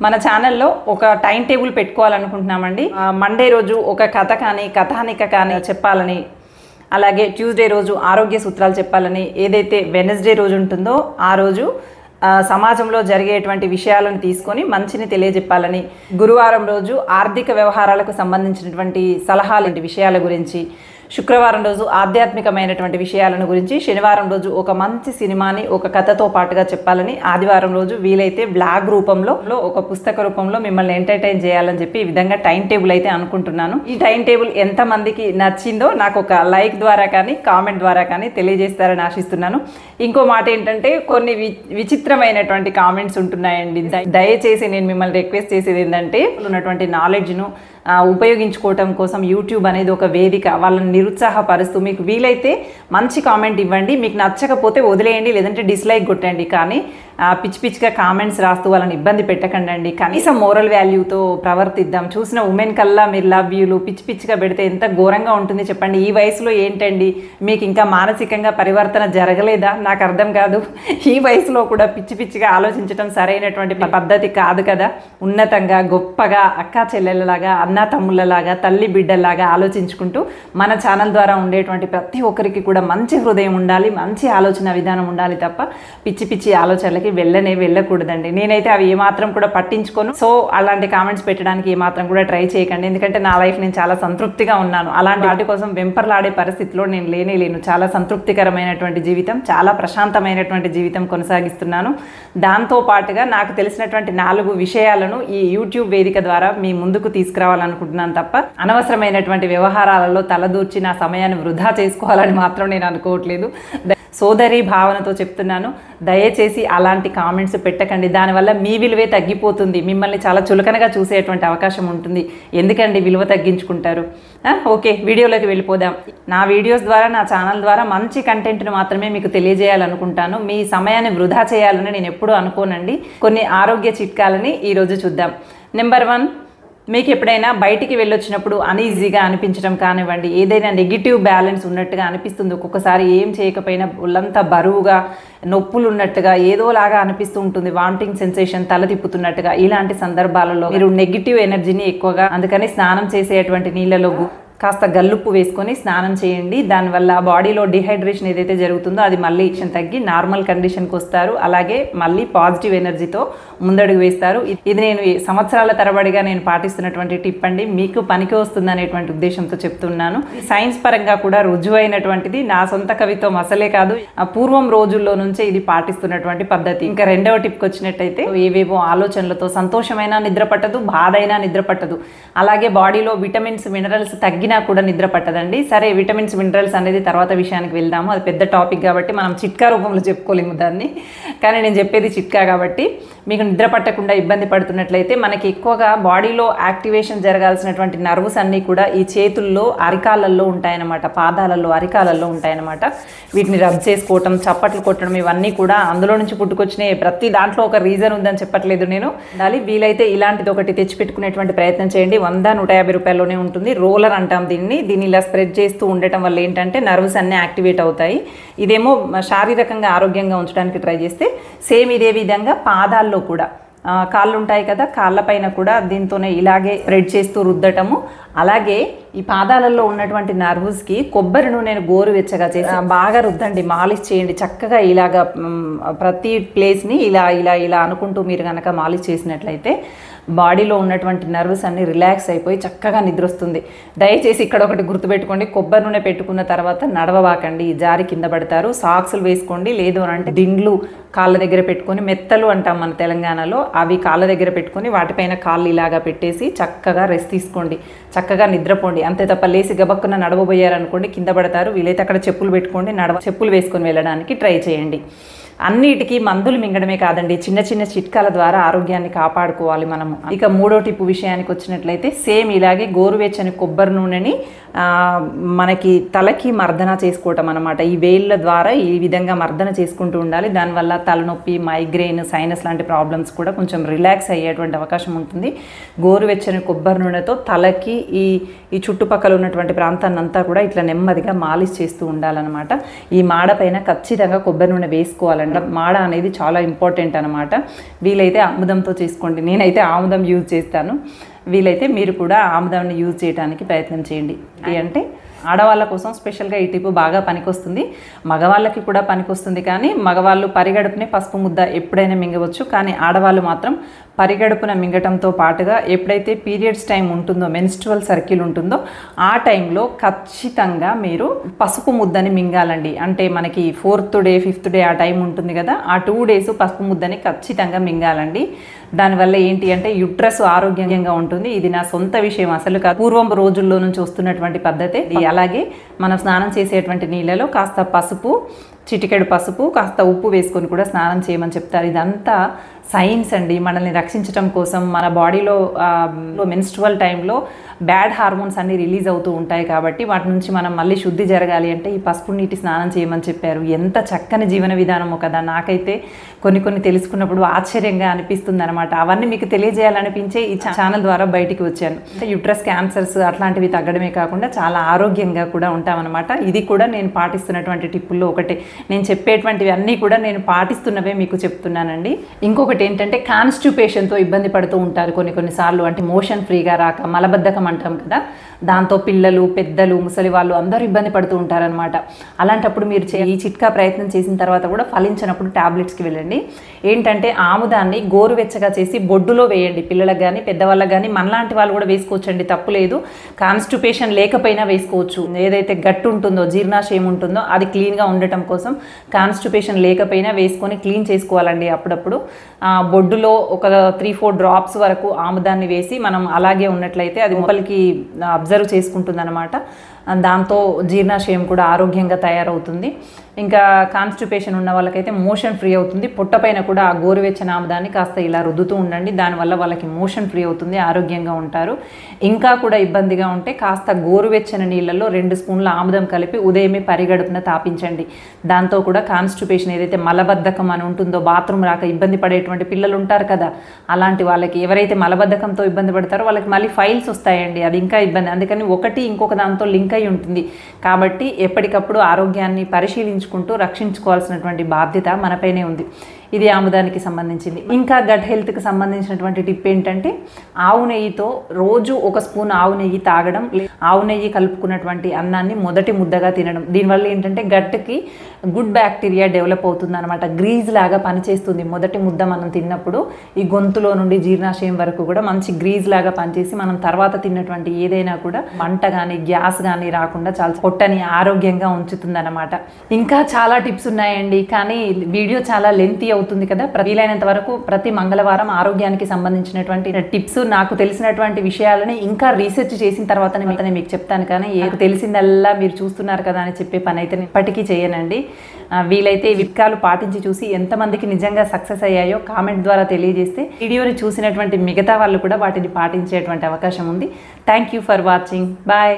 మన ఛానల్లో ఒక టైం టేబుల్ పెట్టుకోవాలనుకుంటున్నామండి. మండే రోజు ఒక కథ కానీ కథానిక కానీ చెప్పాలని, అలాగే ట్యూస్డే రోజు ఆరోగ్య సూత్రాలు చెప్పాలని, ఏదైతే వెనస్డే రోజు ఉంటుందో ఆ రోజు సమాజంలో జరిగేటువంటి విషయాలను తీసుకొని మంచిని తెలియజెప్పాలని, గురువారం రోజు ఆర్థిక వ్యవహారాలకు సంబంధించినటువంటి సలహాలు విషయాల గురించి, శుక్రవారం రోజు ఆధ్యాత్మికమైనటువంటి విషయాలను గురించి, శనివారం రోజు ఒక మంచి సినిమాని ఒక కథతో పాటుగా చెప్పాలని, ఆదివారం రోజు వీలైతే బ్లాగ్ రూపంలో ఒక పుస్తక రూపంలో మిమ్మల్ని ఎంటర్టైన్ చేయాలని చెప్పి ఈ విధంగా టైం టేబుల్ అయితే అనుకుంటున్నాను. ఈ టైం టేబుల్ ఎంతమందికి నచ్చిందో నాకు ఒక లైక్ ద్వారా కానీ కామెంట్ ద్వారా కానీ తెలియజేస్తారని ఆశిస్తున్నాను. ఇంకో మాట ఏంటంటే, కొన్ని విచిత్రమైనటువంటి కామెంట్స్ ఉంటున్నాయండి. దయచేసి నేను మిమ్మల్ని రిక్వెస్ట్ చేసేది ఏంటంటే, ఉన్నటువంటి నాలెడ్జ్ను ఉపయోగించుకోవటం కోసం యూట్యూబ్ అనేది ఒక వేదిక. వాళ్ళని నిరుత్సాహపరుస్తూ మీకు వీలైతే మంచి కామెంట్ ఇవ్వండి, మీకు నచ్చకపోతే వదిలేయండి, లేదంటే డిస్లైక్ కొట్టండి. కానీ పిచ్చి పిచ్చిగా కామెంట్స్ రాస్తూ వాళ్ళని ఇబ్బంది పెట్టకండి. కనీసం మోరల్ వాల్యూతో ప్రవర్తిద్దాం. చూసిన ఉమెన్ కల్లా మీరు లవ్ యూలు పిచ్చి పిచ్చిగా పెడితే ఎంత ఘోరంగా ఉంటుంది చెప్పండి. ఈ వయసులో ఏంటండి మీకు ఇంకా మానసికంగా పరివర్తన జరగలేదా? నాకు అర్థం కాదు. ఈ వయసులో కూడా పిచ్చి పిచ్చిగా ఆలోచించడం సరైనటువంటి పద్ధతి కాదు కదా. ఉన్నతంగా గొప్పగా అక్కా చెల్లెళ్ళలాగా అన్నా తమ్ముళ్ళలాగా తల్లి బిడ్డలాగా ఆలోచించుకుంటూ మన ఛానల్ ద్వారా ఉండేటువంటి ప్రతి ఒక్కరికి కూడా మంచి హృదయం ఉండాలి, మంచి ఆలోచన విధానం ఉండాలి తప్ప పిచ్చి పిచ్చి ఆలోచనలకి వెళ్ళకూడదండి. నేనైతే అవి ఏమాత్రం కూడా పట్టించుకోను. సో అలాంటి కామెంట్స్ పెట్టడానికి ఏమాత్రం కూడా ట్రై చేయకండి. ఎందుకంటే నా లైఫ్ నేను చాలా సంతృప్తిగా ఉన్నాను. అలాంటి వాటి కోసం వెంపర్లాడే పరిస్థితిలో నేను లేను. చాలా సంతృప్తికరమైనటువంటి జీవితం, చాలా ప్రశాంతమైనటువంటి జీవితం కొనసాగిస్తున్నాను. దాంతో పాటుగా నాకు తెలిసినటువంటి 4 విషయాలను ఈ యూట్యూబ్ వేదిక ద్వారా మీ ముందుకు తీసుకురావాలనుకుంటున్నాను తప్ప అనవసరమైనటువంటి వ్యవహారాలలో తలదూర్చి నా సమయాన్ని వృధా చేసుకోవాలని మాత్రం నేను అనుకోవట్లేదు. సోదరి భావనతో చెప్తున్నాను, దయచేసి అలాంటి కామెంట్స్ పెట్టకండి. దానివల్ల మీ విలువే తగ్గిపోతుంది. మిమ్మల్ని చాలా చులకనగా చూసేటువంటి అవకాశం ఉంటుంది. ఎందుకండి విలువ తగ్గించుకుంటారు? ఓకే, వీడియోలోకి వెళ్ళిపోదాం. నా వీడియోస్ ద్వారా, నా ఛానల్ ద్వారా మంచి కంటెంట్ను మాత్రమే మీకు తెలియజేయాలనుకుంటాను. మీ సమయాన్ని వృధా చేయాలని నేను ఎప్పుడూ అనుకోనండి. కొన్ని ఆరోగ్య చిట్కాలని ఈరోజు చూద్దాం. నెంబర్ 1, మీకు ఎప్పుడైనా బయటికి వెళ్ళొచ్చినప్పుడు అనీజీగా అనిపించడం కానివ్వండి, ఏదైనా నెగిటివ్ బ్యాలెన్స్ ఉన్నట్టుగా అనిపిస్తుంది. ఒక్కొక్కసారి ఏం చేయకపోయినా ఒళ్ళంతా బరువుగా, నొప్పులు ఉన్నట్టుగా, ఏదోలాగా అనిపిస్తూ ఉంటుంది. వామిటింగ్ సెన్సేషన్, తల తిప్పుతున్నట్టుగా. ఇలాంటి సందర్భాలలో మీరు నెగిటివ్ ఎనర్జీని ఎక్కువగా, అందుకని స్నానం చేసేటువంటి నీళ్ళలో కాస్త గల్లుప్పు వేసుకొని స్నానం చేయండి. దానివల్ల బాడీలో డిహైడ్రేషన్ ఏదైతే జరుగుతుందో అది మళ్ళీ తగ్గి నార్మల్ కండిషన్కి వస్తారు. అలాగే మళ్ళీ పాజిటివ్ ఎనర్జీతో ముందడుగు వేస్తారు. ఇది నేను సంవత్సరాల తరబడిగా నేను పాటిస్తున్నటువంటి టిప్ అండి. మీకు పనికి వస్తుంది అనేటువంటి ఉద్దేశంతో చెప్తున్నాను. సైన్స్ పరంగా కూడా రుజువైనటువంటిది. నా సొంత కవిత్వం అసలే కాదు, పూర్వం రోజుల్లో నుంచే ఇది పాటిస్తున్నటువంటి పద్ధతి. ఇంకా రెండవ టిప్కి వచ్చినట్టయితే, ఏవేవో ఆలోచనలతో సంతోషమైన నిద్ర పట్టదు, బాధ అయినా నిద్ర పట్టదు. అలాగే బాడీలో విటమిన్స్ మినరల్స్ తగ్గినా కూడా నిద్ర పట్టదండి. సరే, విటమిన్స్ మినరల్స్ అనేది తర్వాత విషయానికి వెళ్దాము. అది పెద్ద టాపిక్ కాబట్టి మనం చిట్కా రూపంలో చెప్పుకోలేము దాన్ని. కానీ నేను చెప్పేది చిట్కా కాబట్టి, మీకు నిద్ర పట్టకుండా ఇబ్బంది పడుతున్నట్లయితే, మనకి ఎక్కువగా బాడీలో యాక్టివేషన్ జరగాల్సినటువంటి నర్వ్స్ అన్నీ కూడా ఈ చేతుల్లో, అరికాలల్లో ఉంటాయన్నమాట. పాదాలలో, అరికాలల్లో ఉంటాయన్నమాట. వీటిని రబ్ చేసుకోవటం, చప్పట్లు కొట్టడం, ఇవన్నీ కూడా అందులో నుంచి పుట్టుకొచ్చినాయి. ప్రతి దాంట్లో ఒక రీజన్ ఉందని చెప్పట్లేదు నేను. వీలైతే ఇలాంటిది ఒకటి తెచ్చిపెట్టుకునేటువంటి ప్రయత్నం చేయండి. 100-150 రూపాయల్లోనే ఉంటుంది. రోలర్ అంటాం దీన్ని ఇలా స్ప్రెడ్ చేస్తూ ఉండటం వల్ల ఏంటంటే నర్వ్స్ అన్నీ యాక్టివేట్ అవుతాయి. ఇదేమో శారీరకంగా ఆరోగ్యంగా ఉంచడానికి ట్రై చేస్తే, సేమ్ ఇదే విధంగా పాదాల్లో కూడా, కాళ్ళు ఉంటాయి కదా, కాళ్ళపైన కూడా దీంతోనే ఇలాగే స్ప్రెడ్ చేస్తూ రుద్దటము. అలాగే ఈ పాదాలలో ఉన్నటువంటి నర్వ్స్కి కొబ్బరి నూనెను గోరువెచ్చగా చేసి బాగా రుద్దండి, మాలిష్ చేయండి. చక్కగా ఇలాగా ప్రతి ప్లేస్ని ఇలా అనుకుంటూ మీరు కనుక మాలిష్ చేసినట్లయితే బాడీలో ఉన్నటువంటి నర్వ్స్ అన్ని రిలాక్స్ అయిపోయి చక్కగా నిద్ర వస్తుంది. దయచేసి ఇక్కడ ఒకటి గుర్తుపెట్టుకోండి, కొబ్బరి నూనె పెట్టుకున్న తర్వాత నడవవాకండి, జారి కింద పడతారు. సాక్స్లు వేసుకోండి, లేదు అంటే దిండ్లు కాళ్ళ దగ్గర పెట్టుకొని, మెత్తలు అంటాం మన తెలంగాణలో, అవి కాళ్ళ దగ్గర పెట్టుకొని వాటిపైన కాళ్ళు ఇలాగా పెట్టేసి చక్కగా రెస్ట్ తీసుకోండి, చక్కగా నిద్రపోండి. అంతే తప్ప లేసి గబక్కున నడవబోయారనుకోండి కింద పడతారు. వీలైతే అక్కడ చెప్పులు పెట్టుకోండి, చెప్పులు వేసుకొని వెళ్ళడానికి ట్రై చేయండి. అన్నిటికీ మందులు మింగడమే కాదండి, చిన్న చిన్న చిట్కాల ద్వారా ఆరోగ్యాన్ని కాపాడుకోవాలి మనము. ఇక 3వ టిప్పు విషయానికి వచ్చినట్లయితే, సేమ్ ఇలాగే గోరువెచ్చని కొబ్బరి నూనెని మనకి తలకి మర్దన చేసుకోవటం అన్నమాట. ఈ వేళ్ళ ద్వారా ఈ విధంగా మర్దన చేసుకుంటూ ఉండాలి. దానివల్ల తలనొప్పి, మైగ్రెయిన్, సైనస్ లాంటి ప్రాబ్లమ్స్ కూడా కొంచెం రిలాక్స్ అయ్యేటువంటి అవకాశం ఉంటుంది. గోరువెచ్చని కొబ్బరి నూనెతో తలకి ఈ చుట్టుపక్కల ఉన్నటువంటి ప్రాంతాన్ని అంతా కూడా ఇట్లా నెమ్మదిగా మాలిష్ చేస్తూ ఉండాలన్నమాట. ఈ మాడ పైన ఖచ్చితంగా కొబ్బరి నూనె వేసుకోవాలండి. చేసుకోవాలండి. మాడ అనేది చాలా ఇంపార్టెంట్ అనమాట. వీలైతే ఆముదంతో చేసుకోండి, నేనైతే ఆముదం యూజ్ చేస్తాను. వీలైతే మీరు కూడా ఆముదాన్ని యూజ్ చేయడానికి ప్రయత్నం చేయండి. అంటే ఆడవాళ్ళ కోసం స్పెషల్గా ఈ టిప్ బాగా పనికొస్తుంది, మగవాళ్ళకి కూడా పనికొస్తుంది. కానీ మగవాళ్ళు పరిగడుపునే పసుపు ముద్ద ఎప్పుడైనా మింగవచ్చు, కానీ ఆడవాళ్ళు మాత్రం పరిగడుపున మింగటంతో పాటుగా ఎప్పుడైతే పీరియడ్స్ టైం ఉంటుందో, మెన్స్ట్రువల్ సర్కిల్ ఉంటుందో ఆ టైంలో ఖచ్చితంగా మీరు పసుపు ముద్దని మింగాలండి. అంటే మనకి 4th డే 5th డే ఆ టైం ఉంటుంది కదా, ఆ 2 డేస్ పసుపు ముద్దని ఖచ్చితంగా మింగాలండి. దానివల్ల ఏంటి అంటే యుట్రస్ ఆరోగ్యంగా ఉంటుంది. ఇది నా సొంత విషయం అసలు కాదు, పూర్వం రోజుల్లో నుంచి వస్తున్నటువంటి పద్ధతే. అలాగే మనం స్నానం చేసేటువంటి నీళ్ళలో కాస్త పసుపు, చిటికెడు పసుపు, కాస్త ఉప్పు వేసుకొని కూడా స్నానం చేయమని చెప్తారు. ఇదంతా సైన్స్ అండి, మనల్ని రక్షించడం కోసం. మన బాడీలో మెన్స్ట్రువల్ టైంలో బ్యాడ్ హార్మోన్స్ అన్నీ రిలీజ్ అవుతూ ఉంటాయి కాబట్టి వాటి నుంచి మనం మళ్ళీ శుద్ధి జరగాలి అంటే ఈ పసుపు నీటి స్నానం చేయమని చెప్పారు. ఎంత చక్కని జీవన విధానమో కదా. నాకైతే కొన్ని తెలుసుకున్నప్పుడు ఆశ్చర్యంగా అనిపిస్తుంది అనమాట. అవన్నీ మీకు తెలియజేయాలనిపించే ఈ ఛానల్ ద్వారా బయటికి వచ్చాను. అంటే యుట్రస్ క్యాన్సర్స్ అట్లాంటివి తగ్గడమే కాకుండా చాలా ఆరోగ్యంగా కూడా ఉంటామన్నమాట. ఇది కూడా నేను పాటిస్తున్నటువంటి టిప్పుల్లో ఒకటే. నేను చెప్పేటువంటివి అన్నీ కూడా నేను పాటిస్తున్నవే మీకు చెప్తున్నానండి. ఇంకొకటి ఏంటంటే కాన్స్టిపేషన్తో ఇబ్బంది పడుతూ ఉంటారు కొన్నిసార్లు. అంటే మోషన్ ఫ్రీగా రాక, మలబద్ధకం అంటాం కదా, దాంతో పిల్లలు, పెద్దలు, ముసలి వాళ్ళు అందరూ ఇబ్బంది పడుతూ ఉంటారనమాట. అలాంటప్పుడు మీరు ఈ చిట్కా ప్రయత్నం చేసిన తర్వాత కూడా ఫలించినప్పుడు టాబ్లెట్స్కి వెళ్ళండి. ఏంటంటే ఆముదాన్ని గోరువెచ్చగా చేసి బొడ్డులో వేయండి. పిల్లలకు కానీ పెద్దవాళ్ళకి కానీ, మనలాంటి వాళ్ళు కూడా వేసుకోవచ్చండి, తప్పు లేదు. కాన్స్టిపేషన్ లేకపోయినా వేసుకోవచ్చు. ఏదైతే గట్టు ఉంటుందో, జీర్ణాశయం ఉంటుందో అది క్లీన్గా ఉండటం కోసం కాన్స్టిపేషన్ లేకపోయినా వేసుకొని క్లీన్ చేసుకోవాలండి. అప్పుడప్పుడు బొడ్డులో ఒక 3-4 డ్రాప్స్ వరకు ఆముదాన్ని వేసి మనం అలాగే ఉన్నట్లయితే అది మొక్కలకి అబ్జర్వ్ చేసుకుంటుంది అనమాట. దాంతో జీర్ణాశయం కూడా ఆరోగ్యంగా తయారవుతుంది. ఇంకా కాన్స్టిపేషన్ ఉన్న వాళ్ళకైతే మోషన్ ఫ్రీ అవుతుంది. పొట్టపైన కూడా ఆ గోరువెచ్చని ఆముదాన్ని కాస్త ఇలా రుద్దుతూ ఉండండి. దానివల్ల వాళ్ళకి మోషన్ ఫ్రీ అవుతుంది, ఆరోగ్యంగా ఉంటారు. ఇంకా కూడా ఇబ్బందిగా ఉంటే కాస్త గోరువెచ్చని నీళ్ళల్లో 2 స్పూన్ల ఆముదం కలిపి ఉదయమే పరిగడుపున తాపించండి. దాంతో కూడా కాన్స్టిపేషన్ ఏదైతే మలబద్ధకం అని ఉంటుందో, బాత్రూమ్ రాక ఇబ్బంది పడేటువంటి పిల్లలు ఉంటారు కదా, అలాంటి వాళ్ళకి, ఎవరైతే మలబద్ధకంతో ఇబ్బంది పడతారో వాళ్ళకి మళ్ళీ ఫైల్స్ వస్తాయండి. అది ఇంకా ఇబ్బంది. అందుకని ఒకటి ఇంకొక దాంతో లింక్ అయి ఉంటుంది. కాబట్టి ఎప్పటికప్పుడు ఆరోగ్యాన్ని పరిశీలించుకుంటూ రక్షించుకోవాల్సినటువంటి బాధ్యత మనపైనే ఉంది. ఇది ఆముదానికి సంబంధించింది. ఇంకా గట్ హెల్త్కి సంబంధించినటువంటి టిప్ ఏంటంటే ఆవు నెయ్యితో రోజు 1 స్పూన్ ఆవు నెయ్యి తాగడం, ఆవు నెయ్యి కలుపుకున్నటువంటి అన్నాన్ని మొదటి ముద్దగా తినడం. దీనివల్ల ఏంటంటే గట్కి గుడ్ బ్యాక్టీరియా డెవలప్ అవుతుంది అనమాట. గ్రీజ్ లాగా పనిచేస్తుంది. మొదటి ముద్ద మనం తిన్నప్పుడు ఈ గొంతులో నుండి జీర్ణాశయం వరకు కూడా మంచి గ్రీజ్ లాగా పనిచేసి మనం తర్వాత తిన్నటువంటి ఏదైనా కూడా మంట కానీ గ్యాస్ కానీ రాకుండా చాలా పొట్టని ఆరోగ్యంగా ఉంచుతుంది అనమాట. ఇంకా చాలా టిప్స్ ఉన్నాయండి, కానీ వీడియో చాలా లెంతీ అవుతుంది కదా. వీలైనంత వరకు ప్రతి మంగళవారం ఆరోగ్యానికి సంబంధించినటువంటి టిప్స్, నాకు తెలిసినటువంటి విషయాలని ఇంకా రీసెర్చ్ చేసిన తర్వాతనే మీకు చెప్తాను. కానీ ఏది తెలిసిందల్లా మీరు చూస్తున్నారు కదా అని చెప్పే పని అయితే ఇప్పటికీ చేయనండి. వీలైతే చిట్కాలు పాటించి చూసి ఎంతమందికి నిజంగా సక్సెస్ అయ్యాయో కామెంట్ ద్వారా తెలియజేస్తే వీడియోని చూసినటువంటి మిగతా వాళ్ళు కూడా వాటిని పాటించేటువంటి అవకాశం ఉంది. Thank you for watching. Bye.